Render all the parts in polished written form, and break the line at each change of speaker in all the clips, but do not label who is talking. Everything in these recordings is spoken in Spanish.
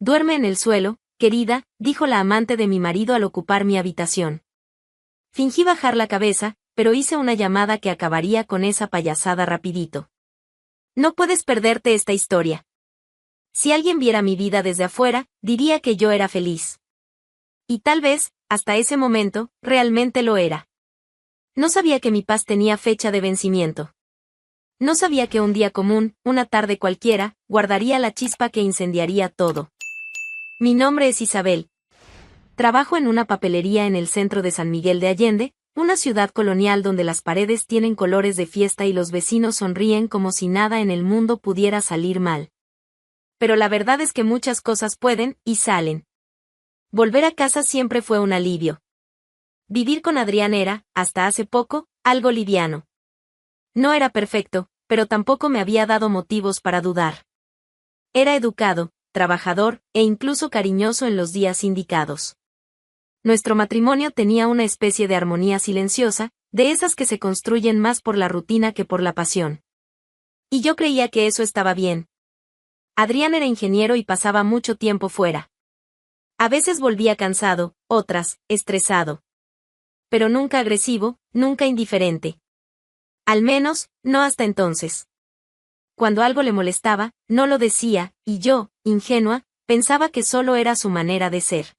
Duerme en el suelo, querida, dijo la amante de mi marido al ocupar mi habitación. Fingí bajar la cabeza, pero hice una llamada que acabaría con esa payasada rapidito. No puedes perderte esta historia. Si alguien viera mi vida desde afuera, diría que yo era feliz. Y tal vez, hasta ese momento, realmente lo era. No sabía que mi paz tenía fecha de vencimiento. No sabía que un día común, una tarde cualquiera, guardaría la chispa que incendiaría todo. Mi nombre es Isabel. Trabajo en una papelería en el centro de San Miguel de Allende, una ciudad colonial donde las paredes tienen colores de fiesta y los vecinos sonríen como si nada en el mundo pudiera salir mal. Pero la verdad es que muchas cosas pueden, y salen. Volver a casa siempre fue un alivio. Vivir con Adrián era, hasta hace poco, algo liviano. No era perfecto, pero tampoco me había dado motivos para dudar. Era educado, trabajador, e incluso cariñoso en los días indicados. Nuestro matrimonio tenía una especie de armonía silenciosa, de esas que se construyen más por la rutina que por la pasión. Y yo creía que eso estaba bien. Adrián era ingeniero y pasaba mucho tiempo fuera. A veces volvía cansado, otras, estresado. Pero nunca agresivo, nunca indiferente. Al menos, no hasta entonces. Cuando algo le molestaba, no lo decía, y yo, ingenua, pensaba que solo era su manera de ser.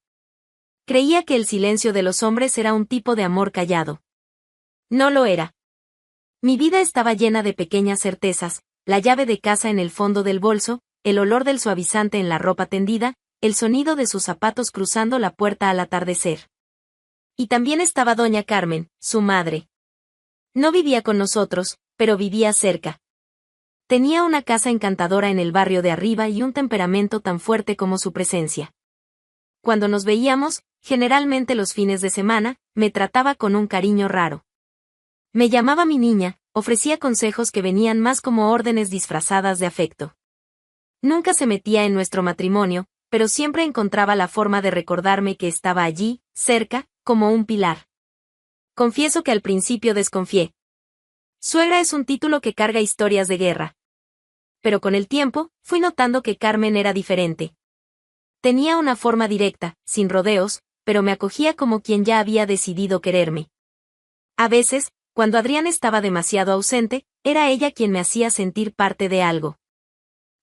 Creía que el silencio de los hombres era un tipo de amor callado. No lo era. Mi vida estaba llena de pequeñas certezas, la llave de casa en el fondo del bolso, el olor del suavizante en la ropa tendida, el sonido de sus zapatos cruzando la puerta al atardecer. Y también estaba doña Carmen, su madre. No vivía con nosotros, pero vivía cerca. Tenía una casa encantadora en el barrio de arriba y un temperamento tan fuerte como su presencia. Cuando nos veíamos, generalmente los fines de semana, me trataba con un cariño raro. Me llamaba mi niña, ofrecía consejos que venían más como órdenes disfrazadas de afecto. Nunca se metía en nuestro matrimonio, pero siempre encontraba la forma de recordarme que estaba allí, cerca, como un pilar. Confieso que al principio desconfié. Suegra es un título que carga historias de guerra. Pero con el tiempo, fui notando que Carmen era diferente. Tenía una forma directa, sin rodeos, pero me acogía como quien ya había decidido quererme. A veces, cuando Adrián estaba demasiado ausente, era ella quien me hacía sentir parte de algo.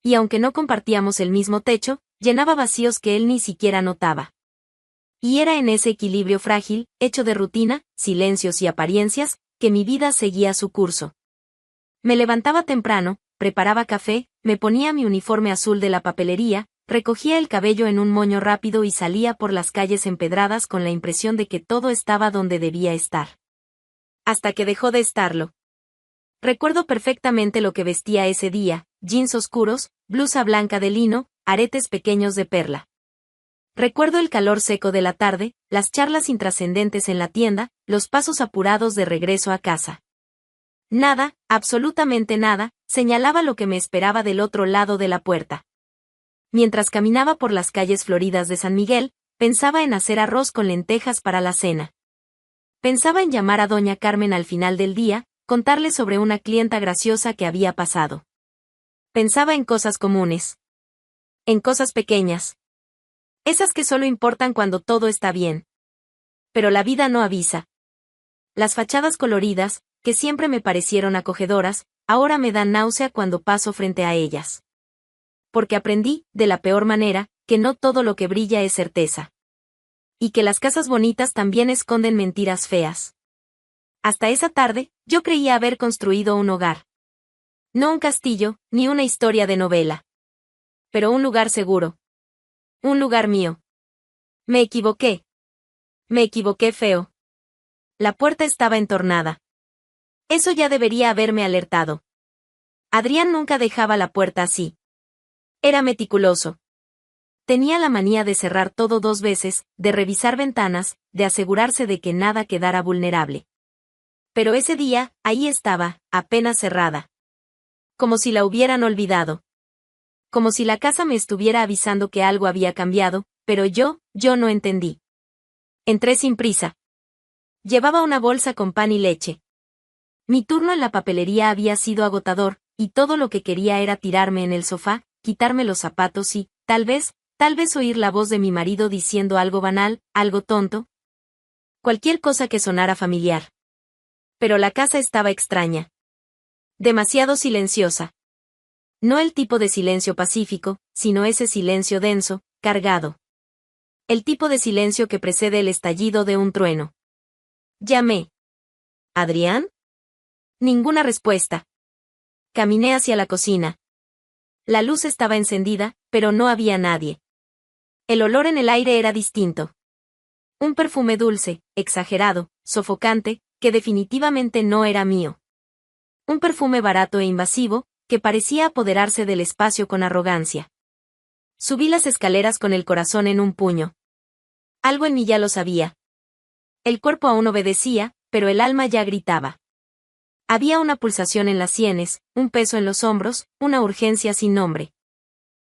Y aunque no compartíamos el mismo techo, llenaba vacíos que él ni siquiera notaba. Y era en ese equilibrio frágil, hecho de rutina, silencios y apariencias, que mi vida seguía su curso. Me levantaba temprano, preparaba café, me ponía mi uniforme azul de la papelería, recogía el cabello en un moño rápido y salía por las calles empedradas con la impresión de que todo estaba donde debía estar. Hasta que dejó de estarlo. Recuerdo perfectamente lo que vestía ese día, jeans oscuros, blusa blanca de lino, aretes pequeños de perla. Recuerdo el calor seco de la tarde, las charlas intrascendentes en la tienda, los pasos apurados de regreso a casa. Nada, absolutamente nada, señalaba lo que me esperaba del otro lado de la puerta. Mientras caminaba por las calles floridas de San Miguel, pensaba en hacer arroz con lentejas para la cena. Pensaba en llamar a doña Carmen al final del día, contarle sobre una clienta graciosa que había pasado. Pensaba en cosas comunes. En cosas pequeñas. Esas que solo importan cuando todo está bien. Pero la vida no avisa. Las fachadas coloridas, que siempre me parecieron acogedoras, ahora me dan náusea cuando paso frente a ellas. Porque aprendí, de la peor manera, que no todo lo que brilla es certeza. Y que las casas bonitas también esconden mentiras feas. Hasta esa tarde, yo creía haber construido un hogar. No un castillo, ni una historia de novela. Pero un lugar seguro. Un lugar mío. Me equivoqué. Me equivoqué feo. La puerta estaba entornada. Eso ya debería haberme alertado. Adrián nunca dejaba la puerta así. Era meticuloso. Tenía la manía de cerrar todo 2 veces, de revisar ventanas, de asegurarse de que nada quedara vulnerable. Pero ese día, ahí estaba, apenas cerrada. Como si la hubieran olvidado. Como si la casa me estuviera avisando que algo había cambiado, pero yo no entendí. Entré sin prisa. Llevaba una bolsa con pan y leche. Mi turno en la papelería había sido agotador, y todo lo que quería era tirarme en el sofá, quitarme los zapatos y, tal vez, Tal vez oír la voz de mi marido diciendo algo banal, algo tonto. Cualquier cosa que sonara familiar. Pero la casa estaba extraña. Demasiado silenciosa. No el tipo de silencio pacífico, sino ese silencio denso, cargado. El tipo de silencio que precede el estallido de un trueno. Llamé. ¿Adrián? Ninguna respuesta. Caminé hacia la cocina. La luz estaba encendida, pero no había nadie. El olor en el aire era distinto. Un perfume dulce, exagerado, sofocante, que definitivamente no era mío. Un perfume barato e invasivo, que parecía apoderarse del espacio con arrogancia. Subí las escaleras con el corazón en un puño. Algo en mí ya lo sabía. El cuerpo aún obedecía, pero el alma ya gritaba. Había una pulsación en las sienes, un peso en los hombros, una urgencia sin nombre.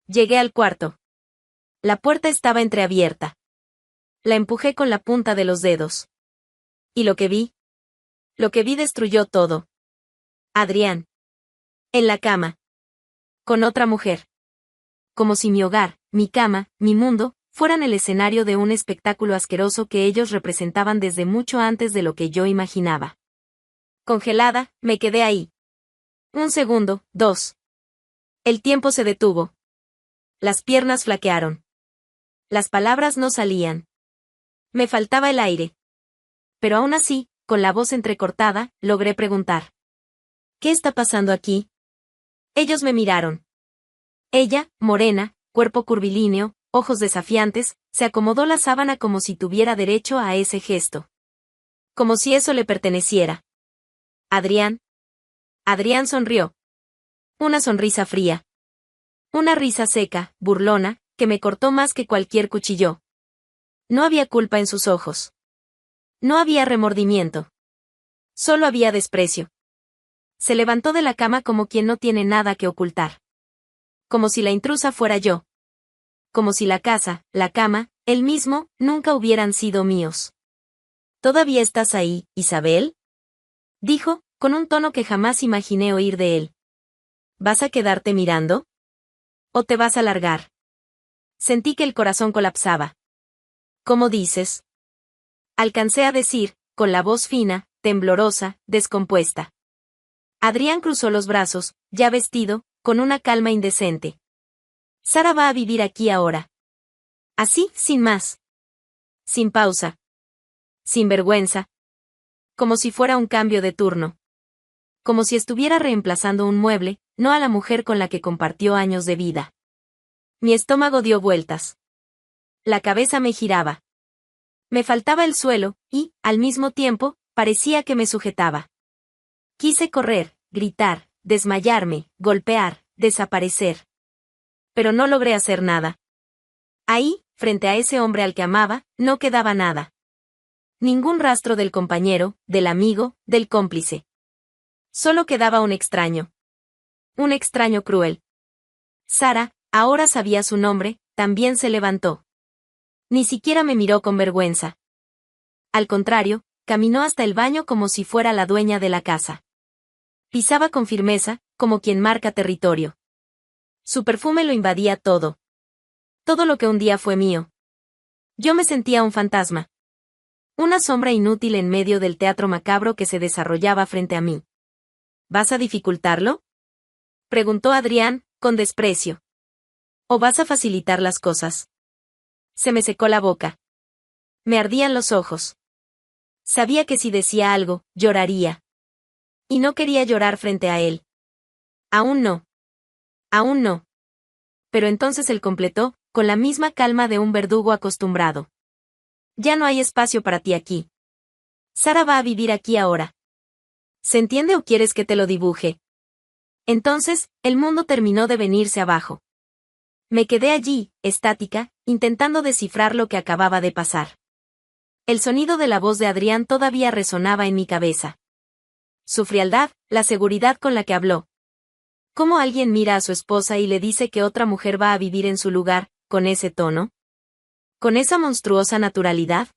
Llegué al cuarto. La puerta estaba entreabierta. La empujé con la punta de los dedos. ¿Y lo que vi? Lo que vi destruyó todo. Adrián. En la cama. Con otra mujer. Como si mi hogar, mi cama, mi mundo, fueran el escenario de un espectáculo asqueroso que ellos representaban desde mucho antes de lo que yo imaginaba. Congelada, me quedé ahí. Un segundo, 2. El tiempo se detuvo. Las piernas flaquearon. Las palabras no salían. Me faltaba el aire. Pero aún así, con la voz entrecortada, logré preguntar. ¿Qué está pasando aquí? Ellos me miraron. Ella, morena, cuerpo curvilíneo, ojos desafiantes, se acomodó la sábana como si tuviera derecho a ese gesto. Como si eso le perteneciera. Adrián. Adrián sonrió. Una sonrisa fría. Una risa seca, burlona, que me cortó más que cualquier cuchillo. No había culpa en sus ojos. No había remordimiento. Solo había desprecio. Se levantó de la cama como quien no tiene nada que ocultar. Como si la intrusa fuera yo. Como si la casa, la cama, él mismo, nunca hubieran sido míos. ¿Todavía estás ahí, Isabel? Dijo, con un tono que jamás imaginé oír de él. ¿Vas a quedarte mirando? ¿O te vas a largar? Sentí que el corazón colapsaba. ¿Cómo dices? Alcancé a decir, con la voz fina, temblorosa, descompuesta. Adrián cruzó los brazos, ya vestido, con una calma indecente. Sara va a vivir aquí ahora. Así, sin más. Sin pausa. Sin vergüenza. Como si fuera un cambio de turno. Como si estuviera reemplazando un mueble, no a la mujer con la que compartió años de vida. Mi estómago dio vueltas. La cabeza me giraba. Me faltaba el suelo, y, al mismo tiempo, parecía que me sujetaba. Quise correr, gritar, desmayarme, golpear, desaparecer. Pero no logré hacer nada. Ahí, frente a ese hombre al que amaba, no quedaba nada. Ningún rastro del compañero, del amigo, del cómplice. Solo quedaba un extraño. Un extraño cruel. Sara, ahora sabía su nombre, también se levantó. Ni siquiera me miró con vergüenza. Al contrario, caminó hasta el baño como si fuera la dueña de la casa. Pisaba con firmeza, como quien marca territorio. Su perfume lo invadía todo. Todo lo que un día fue mío. Yo me sentía un fantasma. Una sombra inútil en medio del teatro macabro que se desarrollaba frente a mí. ¿Vas a dificultarlo? Preguntó Adrián, con desprecio. ¿O vas a facilitar las cosas? Se me secó la boca. Me ardían los ojos. Sabía que si decía algo, lloraría. Y no quería llorar frente a él. Aún no. Aún no. Pero entonces él completó, con la misma calma de un verdugo acostumbrado. Ya no hay espacio para ti aquí. Sara va a vivir aquí ahora. ¿Se entiende o quieres que te lo dibuje? Entonces, el mundo terminó de venirse abajo. Me quedé allí, estática, intentando descifrar lo que acababa de pasar. El sonido de la voz de Adrián todavía resonaba en mi cabeza. Su frialdad, la seguridad con la que habló. ¿Cómo alguien mira a su esposa y le dice que otra mujer va a vivir en su lugar, con ese tono? ¿Con esa monstruosa naturalidad?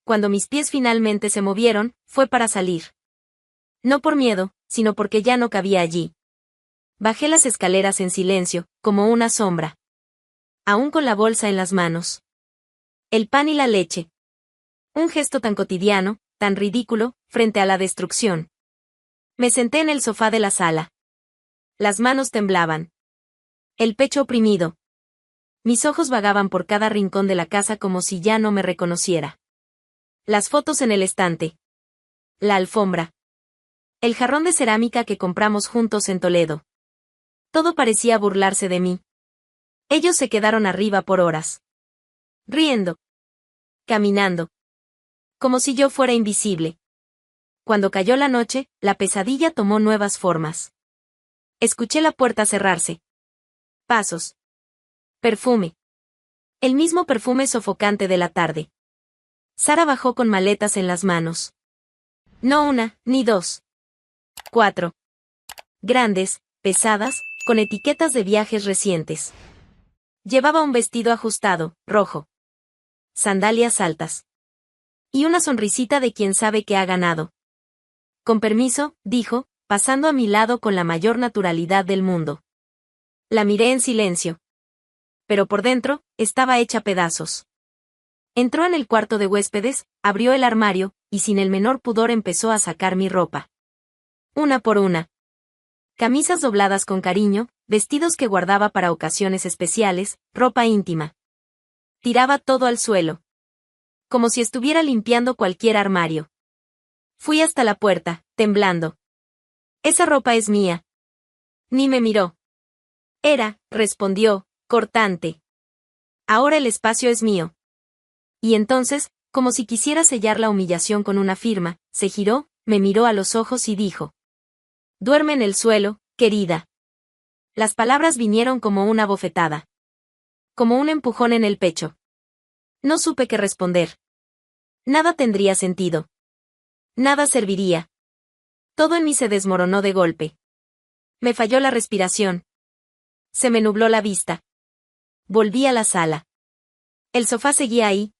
Cuando mis pies finalmente se movieron, fue para salir. No por miedo, sino porque ya no cabía allí. Bajé las escaleras en silencio, como una sombra. aún con la bolsa en las manos. El pan y la leche. Un gesto tan cotidiano, tan ridículo, frente a la destrucción. Me senté en el sofá de la sala. Las manos temblaban. El pecho oprimido. Mis ojos vagaban por cada rincón de la casa como si ya no me reconociera. Las fotos en el estante. La alfombra. El jarrón de cerámica que compramos juntos en Toledo. Todo parecía burlarse de mí. Ellos se quedaron arriba por horas. Riendo. Caminando. Como si yo fuera invisible. Cuando cayó la noche, la pesadilla tomó nuevas formas. Escuché la puerta cerrarse. Pasos. Perfume. El mismo perfume sofocante de la tarde. Sara bajó con maletas en las manos. No una, ni dos. 4. Grandes, pesadas, con etiquetas de viajes recientes. Llevaba un vestido ajustado, rojo. Sandalias altas. Y una sonrisita de quien sabe que ha ganado. Con permiso, dijo, pasando a mi lado con la mayor naturalidad del mundo. La miré en silencio. Pero por dentro, estaba hecha pedazos. Entró en el cuarto de huéspedes, abrió el armario, y sin el menor pudor empezó a sacar mi ropa. Una por una. Camisas dobladas con cariño, vestidos que guardaba para ocasiones especiales, ropa íntima. Tiraba todo al suelo. Como si estuviera limpiando cualquier armario. Fui hasta la puerta, temblando. Esa ropa es mía. Ni me miró. Respondió, cortante. Ahora el espacio es mío. Y entonces, como si quisiera sellar la humillación con una firma, se giró, me miró a los ojos y dijo. Duerme en el suelo, querida. Las palabras vinieron como una bofetada. Como un empujón en el pecho. No supe qué responder. Nada tendría sentido. Nada serviría. Todo en mí se desmoronó de golpe. Me falló la respiración. Se me nubló la vista. Volví a la sala. El sofá seguía ahí.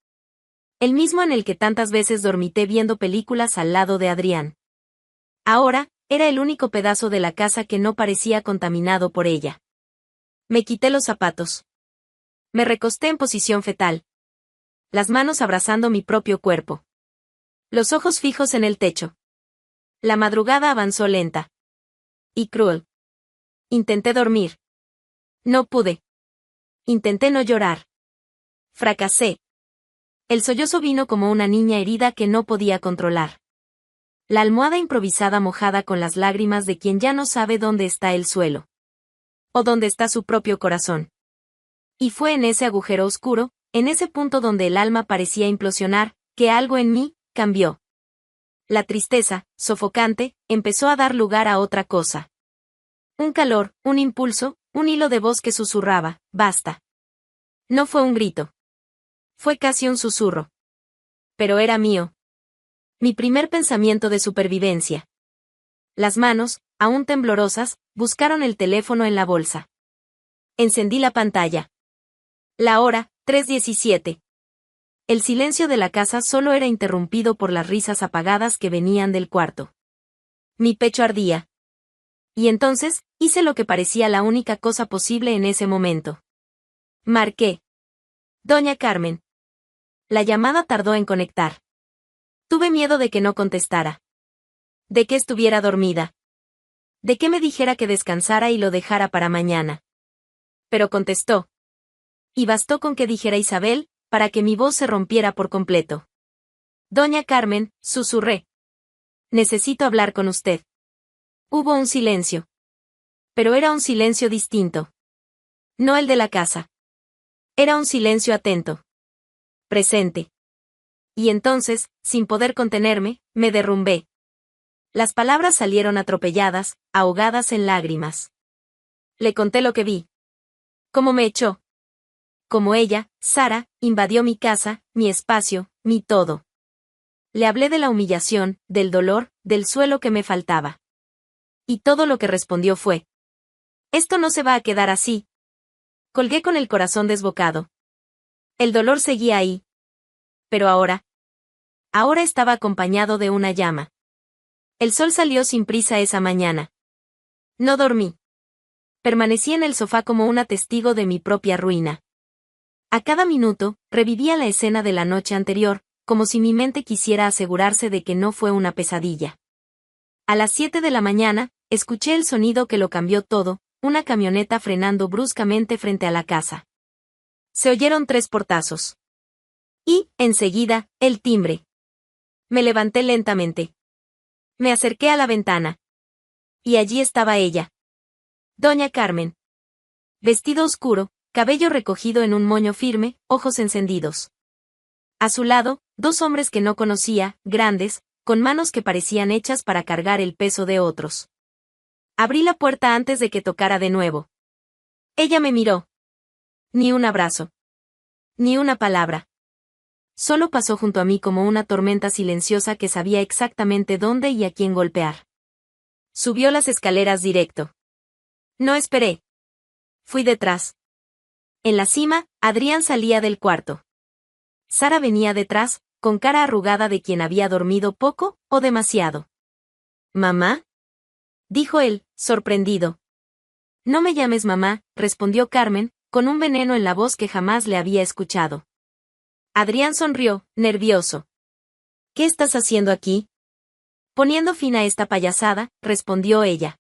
El mismo en el que tantas veces dormité viendo películas al lado de Adrián. Ahora, era el único pedazo de la casa que no parecía contaminado por ella. Me quité los zapatos. Me recosté en posición fetal. Las manos abrazando mi propio cuerpo. Los ojos fijos en el techo. La madrugada avanzó lenta. Y cruel. Intenté dormir. No pude. Intenté no llorar. Fracasé. El sollozo vino como una niña herida que no podía controlar. La almohada improvisada mojada con las lágrimas de quien ya no sabe dónde está el suelo. O dónde está su propio corazón. Y fue en ese agujero oscuro, en ese punto donde el alma parecía implosionar, que algo en mí cambió. La tristeza, sofocante, empezó a dar lugar a otra cosa. Un calor, un impulso, un hilo de voz que susurraba, basta. No fue un grito. Fue casi un susurro. Pero era mío. Mi primer pensamiento de supervivencia. Las manos, aún temblorosas, buscaron el teléfono en la bolsa. Encendí la pantalla. La hora, 3:17. El silencio de la casa solo era interrumpido por las risas apagadas que venían del cuarto. Mi pecho ardía. Y entonces, hice lo que parecía la única cosa posible en ese momento. Marqué. Doña Carmen. La llamada tardó en conectar. Tuve miedo de que no contestara. De que estuviera dormida. De que me dijera que descansara y lo dejara para mañana. Pero contestó. Y bastó con que dijera Isabel, para que mi voz se rompiera por completo. Doña Carmen, susurré. Necesito hablar con usted. Hubo un silencio. Pero era un silencio distinto. No el de la casa. Era un silencio atento. Presente. Y entonces, sin poder contenerme, me derrumbé. Las palabras salieron atropelladas, ahogadas en lágrimas. Le conté lo que vi. Cómo me echó. Cómo ella, Sara, invadió mi casa, mi espacio, mi todo. Le hablé de la humillación, del dolor, del suelo que me faltaba. Y todo lo que respondió fue: esto no se va a quedar así. Colgué con el corazón desbocado. El dolor seguía ahí. Pero ahora estaba acompañado de una llama. El sol salió sin prisa esa mañana. No dormí. Permanecí en el sofá como una testigo de mi propia ruina. A cada minuto, revivía la escena de la noche anterior, como si mi mente quisiera asegurarse de que no fue una pesadilla. A las 7 de la mañana, escuché el sonido que lo cambió todo, una camioneta frenando bruscamente frente a la casa. Se oyeron 3 portazos. Y, enseguida, el timbre. Me levanté lentamente. Me acerqué a la ventana. Y allí estaba ella. Doña Carmen. Vestido oscuro, cabello recogido en un moño firme, ojos encendidos. A su lado, 2 hombres que no conocía, grandes, con manos que parecían hechas para cargar el peso de otros. Abrí la puerta antes de que tocara de nuevo. Ella me miró. Ni un abrazo. Ni una palabra. Solo pasó junto a mí como una tormenta silenciosa que sabía exactamente dónde y a quién golpear. Subió las escaleras directo. No esperé. Fui detrás. En la cima, Adrián salía del cuarto. Sara venía detrás, con cara arrugada de quien había dormido poco o demasiado. ¿Mamá? Dijo él, sorprendido. No me llames mamá, respondió Carmen, con un veneno en la voz que jamás le había escuchado. Adrián sonrió, nervioso. ¿Qué estás haciendo aquí? Poniendo fin a esta payasada, respondió ella.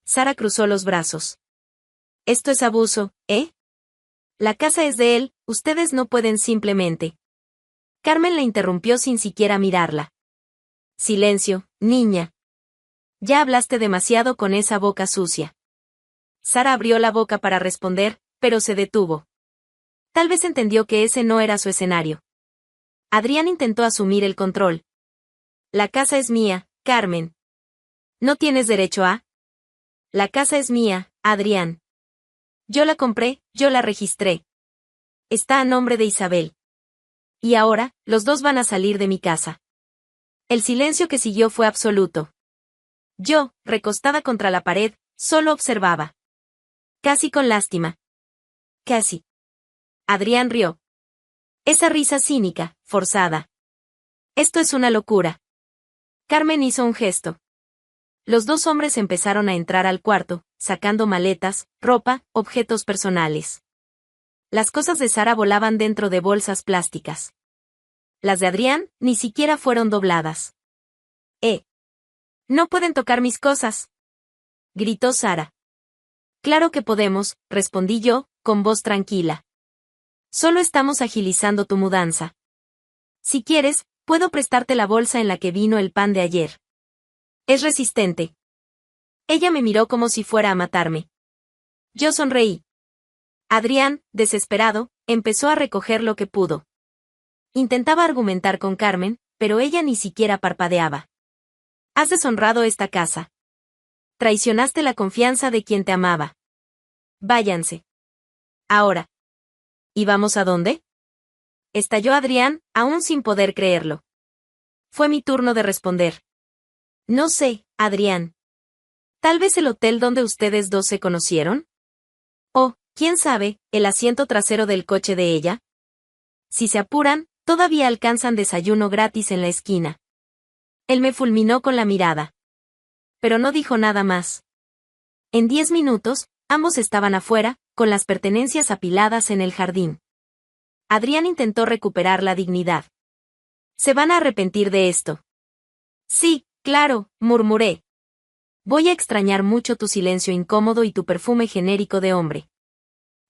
Sara cruzó los brazos. Esto es abuso, ¿eh? La casa es de él, ustedes no pueden simplemente. Carmen le interrumpió sin siquiera mirarla. Silencio, niña. Ya hablaste demasiado con esa boca sucia. Sara abrió la boca para responder, pero se detuvo. Tal vez entendió que ese no era su escenario. Adrián intentó asumir el control. La casa es mía, Carmen. ¿No tienes derecho a? La casa es mía, Adrián. Yo la compré, yo la registré. Está a nombre de Isabel. Y ahora, los 2 van a salir de mi casa. El silencio que siguió fue absoluto. Yo, recostada contra la pared, solo observaba. Casi con lástima. Casi. Adrián rió. Esa risa cínica, forzada. Esto es una locura. Carmen hizo un gesto. Los 2 hombres empezaron a entrar al cuarto, sacando maletas, ropa, objetos personales. Las cosas de Sara volaban dentro de bolsas plásticas. Las de Adrián ni siquiera fueron dobladas. No pueden tocar mis cosas, gritó Sara. Claro que podemos, respondí yo, con voz tranquila. Solo estamos agilizando tu mudanza. Si quieres, puedo prestarte la bolsa en la que vino el pan de ayer. Es resistente. Ella me miró como si fuera a matarme. Yo sonreí. Adrián, desesperado, empezó a recoger lo que pudo. Intentaba argumentar con Carmen, pero ella ni siquiera parpadeaba. Has deshonrado esta casa. Traicionaste la confianza de quien te amaba. Váyanse. Ahora. ¿Y vamos a dónde? Estalló Adrián, aún sin poder creerlo. Fue mi turno de responder. No sé, Adrián. ¿Tal vez el hotel donde ustedes 2 se conocieron? O, quién sabe, el asiento trasero del coche de ella. Si se apuran, todavía alcanzan desayuno gratis en la esquina. Él me fulminó con la mirada. Pero no dijo nada más. En 10 minutos, ambos estaban afuera, con las pertenencias apiladas en el jardín. Adrián intentó recuperar la dignidad. Se van a arrepentir de esto. Sí, claro, murmuré. Voy a extrañar mucho tu silencio incómodo y tu perfume genérico de hombre.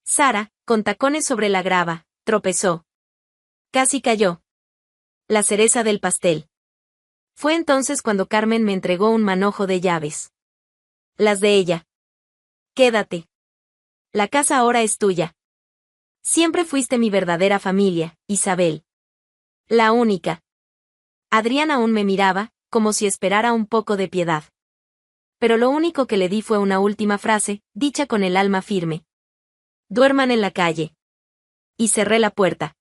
Sara, con tacones sobre la grava, tropezó. Casi cayó. La cereza del pastel. Fue entonces cuando Carmen me entregó un manojo de llaves. Las de ella. Quédate. La casa ahora es tuya. Siempre fuiste mi verdadera familia, Isabel. La única. Adrián aún me miraba, como si esperara un poco de piedad. Pero lo único que le di fue una última frase, dicha con el alma firme. Duerman en la calle. Y cerré la puerta.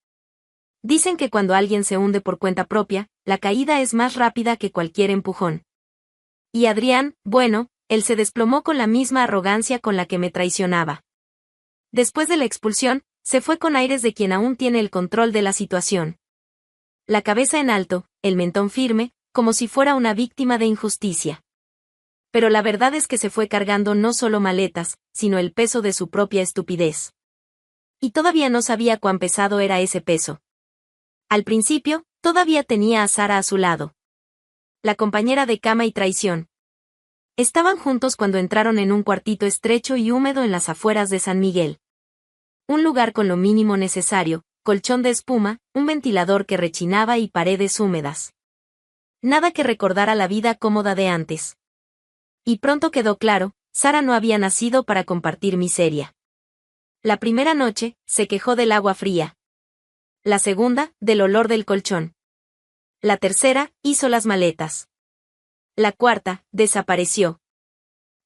Dicen que cuando alguien se hunde por cuenta propia, la caída es más rápida que cualquier empujón. Y Adrián, bueno, él se desplomó con la misma arrogancia con la que me traicionaba. Después de la expulsión, se fue con aires de quien aún tiene el control de la situación. La cabeza en alto, el mentón firme, como si fuera una víctima de injusticia. Pero la verdad es que se fue cargando no solo maletas, sino el peso de su propia estupidez. Y todavía no sabía cuán pesado era ese peso. Al principio, todavía tenía a Sara a su lado. La compañera de cama y traición. Estaban juntos cuando entraron en un cuartito estrecho y húmedo en las afueras de San Miguel. Un lugar con lo mínimo necesario, colchón de espuma, un ventilador que rechinaba y paredes húmedas. Nada que recordara la vida cómoda de antes. Y pronto quedó claro, Sara no había nacido para compartir miseria. La primera noche, se quejó del agua fría. La segunda, del olor del colchón. La tercera, hizo las maletas. La cuarta, desapareció.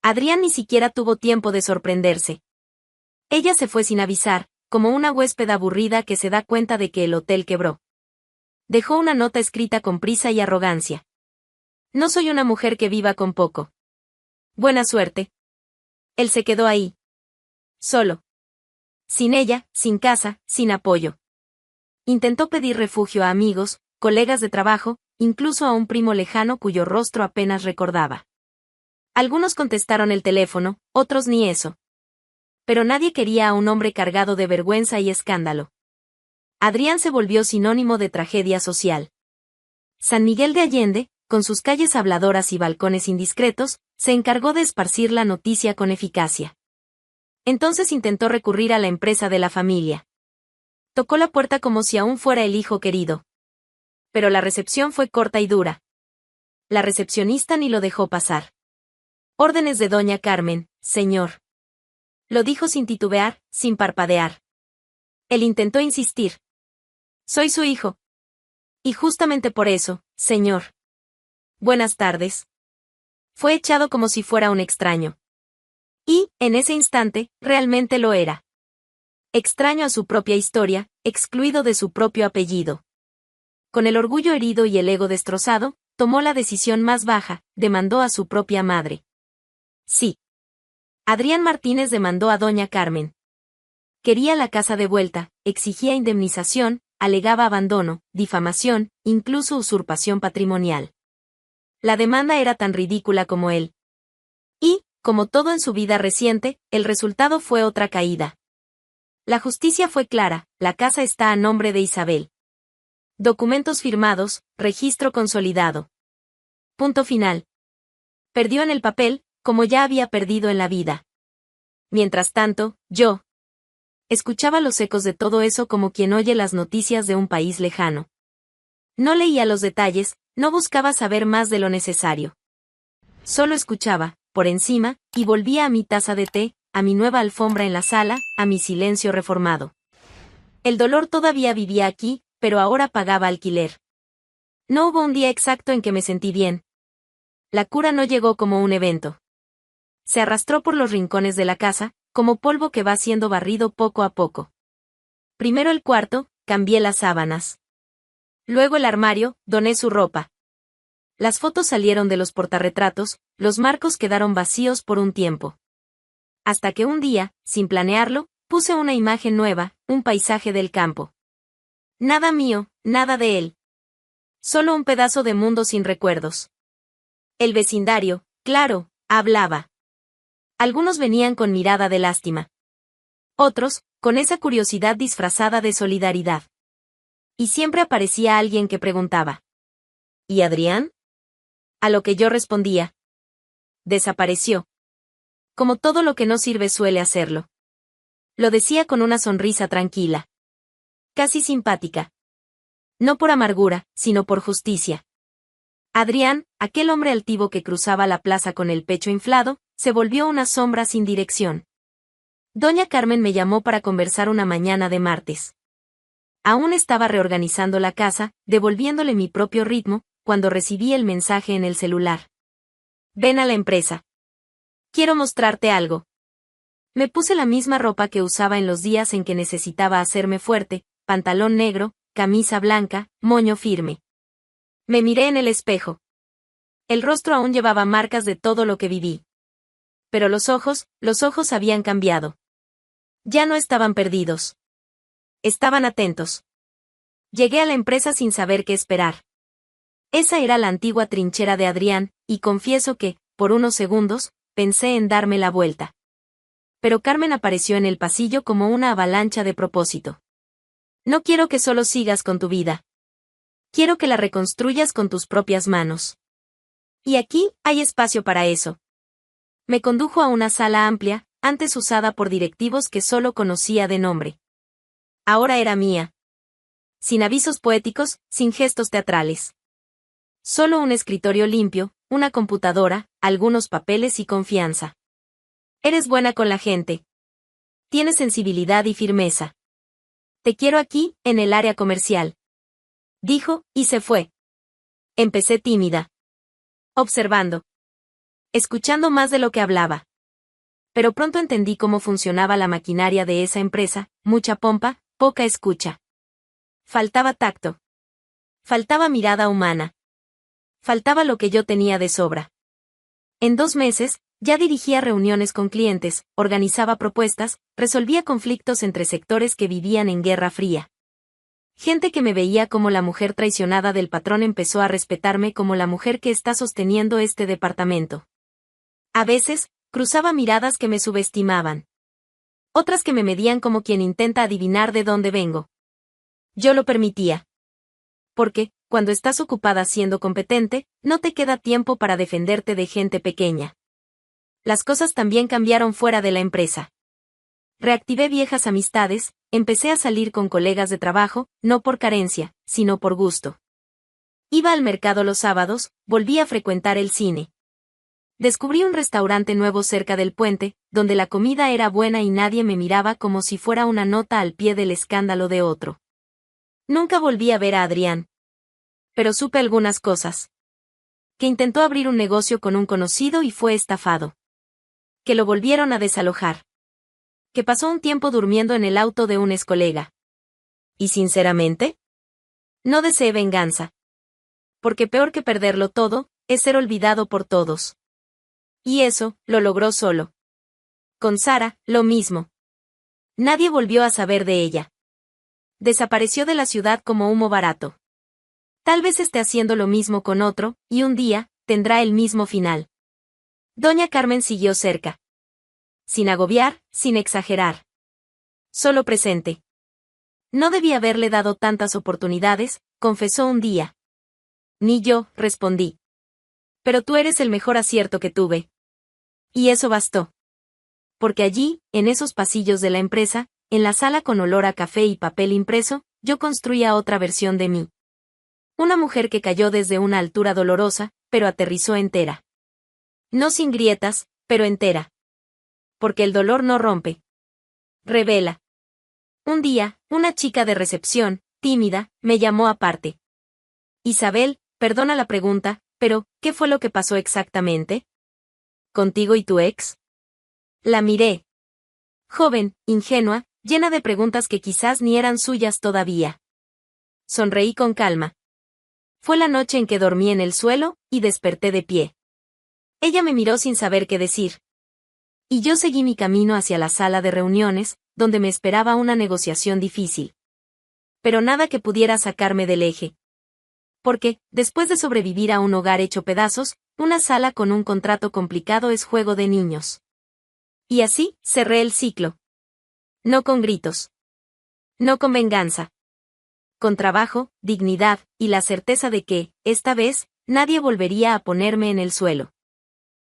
Adrián ni siquiera tuvo tiempo de sorprenderse. Ella se fue sin avisar, como una huésped aburrida que se da cuenta de que el hotel quebró. Dejó una nota escrita con prisa y arrogancia. No soy una mujer que viva con poco. Buena suerte. Él se quedó ahí. Solo. Sin ella, sin casa, sin apoyo. Intentó pedir refugio a amigos, colegas de trabajo, incluso a un primo lejano cuyo rostro apenas recordaba. Algunos contestaron el teléfono, otros ni eso. Pero nadie quería a un hombre cargado de vergüenza y escándalo. Adrián se volvió sinónimo de tragedia social. San Miguel de Allende, con sus calles habladoras y balcones indiscretos, se encargó de esparcir la noticia con eficacia. Entonces intentó recurrir a la empresa de la familia. Tocó la puerta como si aún fuera el hijo querido. Pero la recepción fue corta y dura. La recepcionista ni lo dejó pasar. Órdenes de doña Carmen, señor. Lo dijo sin titubear, sin parpadear. Él intentó insistir. Soy su hijo. Y justamente por eso, señor. Buenas tardes. Fue echado como si fuera un extraño. Y, en ese instante, realmente lo era. Extraño a su propia historia, excluido de su propio apellido. Con el orgullo herido y el ego destrozado, tomó la decisión más baja, demandó a su propia madre. Sí. Adrián Martínez demandó a doña Carmen. Quería la casa de vuelta, exigía indemnización, alegaba abandono, difamación, incluso usurpación patrimonial. La demanda era tan ridícula como él. Y, como todo en su vida reciente, el resultado fue otra caída. La justicia fue clara, la casa está a nombre de Isabel. Documentos firmados, registro consolidado. Punto final. Perdió en el papel, como ya había perdido en la vida. Mientras tanto, yo escuchaba los ecos de todo eso como quien oye las noticias de un país lejano. No leía los detalles, no buscaba saber más de lo necesario. Solo escuchaba, por encima, y volvía a mi taza de té, a mi nueva alfombra en la sala, a mi silencio reformado. El dolor todavía vivía aquí, pero ahora pagaba alquiler. No hubo un día exacto en que me sentí bien. La cura no llegó como un evento. Se arrastró por los rincones de la casa, como polvo que va siendo barrido poco a poco. Primero el cuarto, cambié las sábanas. Luego el armario, doné su ropa. Las fotos salieron de los portarretratos, los marcos quedaron vacíos por un tiempo. Hasta que un día, sin planearlo, puse una imagen nueva, un paisaje del campo. Nada mío, nada de él. Solo un pedazo de mundo sin recuerdos. El vecindario, claro, hablaba. Algunos venían con mirada de lástima. Otros, con esa curiosidad disfrazada de solidaridad. Y siempre aparecía alguien que preguntaba. ¿Y Adrián? A lo que yo respondía. Desapareció. Como todo lo que no sirve suele hacerlo. Lo decía con una sonrisa tranquila. Casi simpática. No por amargura, sino por justicia. Adrián, aquel hombre altivo que cruzaba la plaza con el pecho inflado, se volvió una sombra sin dirección. Doña Carmen me llamó para conversar una mañana de martes. Aún estaba reorganizando la casa, devolviéndole mi propio ritmo, cuando recibí el mensaje en el celular. Ven a la empresa. Quiero mostrarte algo. Me puse la misma ropa que usaba en los días en que necesitaba hacerme fuerte, pantalón negro, camisa blanca, moño firme. Me miré en el espejo. El rostro aún llevaba marcas de todo lo que viví. Pero los ojos habían cambiado. Ya no estaban perdidos. Estaban atentos. Llegué a la empresa sin saber qué esperar. Esa era la antigua trinchera de Adrián, y confieso que, por unos segundos, pensé en darme la vuelta. pero Carmen apareció en el pasillo como una avalancha de propósito. No quiero que solo sigas con tu vida. Quiero que la reconstruyas con tus propias manos. Y aquí hay espacio para eso. Me condujo a una sala amplia, antes usada por directivos que solo conocía de nombre. Ahora era mía. Sin avisos poéticos, sin gestos teatrales. Solo un escritorio limpio, una computadora, algunos papeles y confianza. Eres buena con la gente. Tienes sensibilidad y firmeza. Te quiero aquí, en el área comercial. Dijo, y se fue. Empecé tímida. Observando. Escuchando más de lo que hablaba. Pero pronto entendí cómo funcionaba la maquinaria de esa empresa, mucha pompa, poca escucha. Faltaba tacto. Faltaba mirada humana. Faltaba lo que yo tenía de sobra. En 2 meses, ya dirigía reuniones con clientes, organizaba propuestas, resolvía conflictos entre sectores que vivían en guerra fría. Gente que me veía como la mujer traicionada del patrón empezó a respetarme como la mujer que está sosteniendo este departamento. A veces, cruzaba miradas que me subestimaban. Otras que me medían como quien intenta adivinar de dónde vengo. Yo lo permitía. Porque, cuando estás ocupada siendo competente, no te queda tiempo para defenderte de gente pequeña. Las cosas también cambiaron fuera de la empresa. Reactivé viejas amistades, empecé a salir con colegas de trabajo, no por carencia, sino por gusto. Iba al mercado los sábados, volví a frecuentar el cine. Descubrí un restaurante nuevo cerca del puente, donde la comida era buena y nadie me miraba como si fuera una nota al pie del escándalo de otro. Nunca volví a ver a Adrián. Pero supe algunas cosas. Que intentó abrir un negocio con un conocido y fue estafado. Que lo volvieron a desalojar. Que pasó un tiempo durmiendo en el auto de un excolega. Y sinceramente, no deseé venganza. Porque peor que perderlo todo, es ser olvidado por todos. Y eso, lo logró solo. Con Sara, lo mismo. Nadie volvió a saber de ella. Desapareció de la ciudad como humo barato. Tal vez esté haciendo lo mismo con otro, y un día, tendrá el mismo final. Doña Carmen siguió cerca. Sin agobiar, sin exagerar. Solo presente. No debí haberle dado tantas oportunidades, confesó un día. Ni yo, respondí. Pero tú eres el mejor acierto que tuve. Y eso bastó. Porque allí, en esos pasillos de la empresa, en la sala con olor a café y papel impreso, yo construía otra versión de mí. Una mujer que cayó desde una altura dolorosa, pero aterrizó entera. No sin grietas, pero entera. Porque el dolor no rompe. Revela. Un día, una chica de recepción, tímida, me llamó aparte. Isabel, perdona la pregunta, pero, ¿qué fue lo que pasó exactamente? ¿Contigo y tu ex? La miré. Joven, ingenua, llena de preguntas que quizás ni eran suyas todavía. Sonreí con calma. Fue la noche en que dormí en el suelo, y desperté de pie. Ella me miró sin saber qué decir. Y yo seguí mi camino hacia la sala de reuniones, donde me esperaba una negociación difícil. Pero nada que pudiera sacarme del eje. Porque, después de sobrevivir a un hogar hecho pedazos, una sala con un contrato complicado es juego de niños. Y así, cerré el ciclo. No con gritos. No con venganza. Con trabajo, dignidad, y la certeza de que, esta vez, nadie volvería a ponerme en el suelo.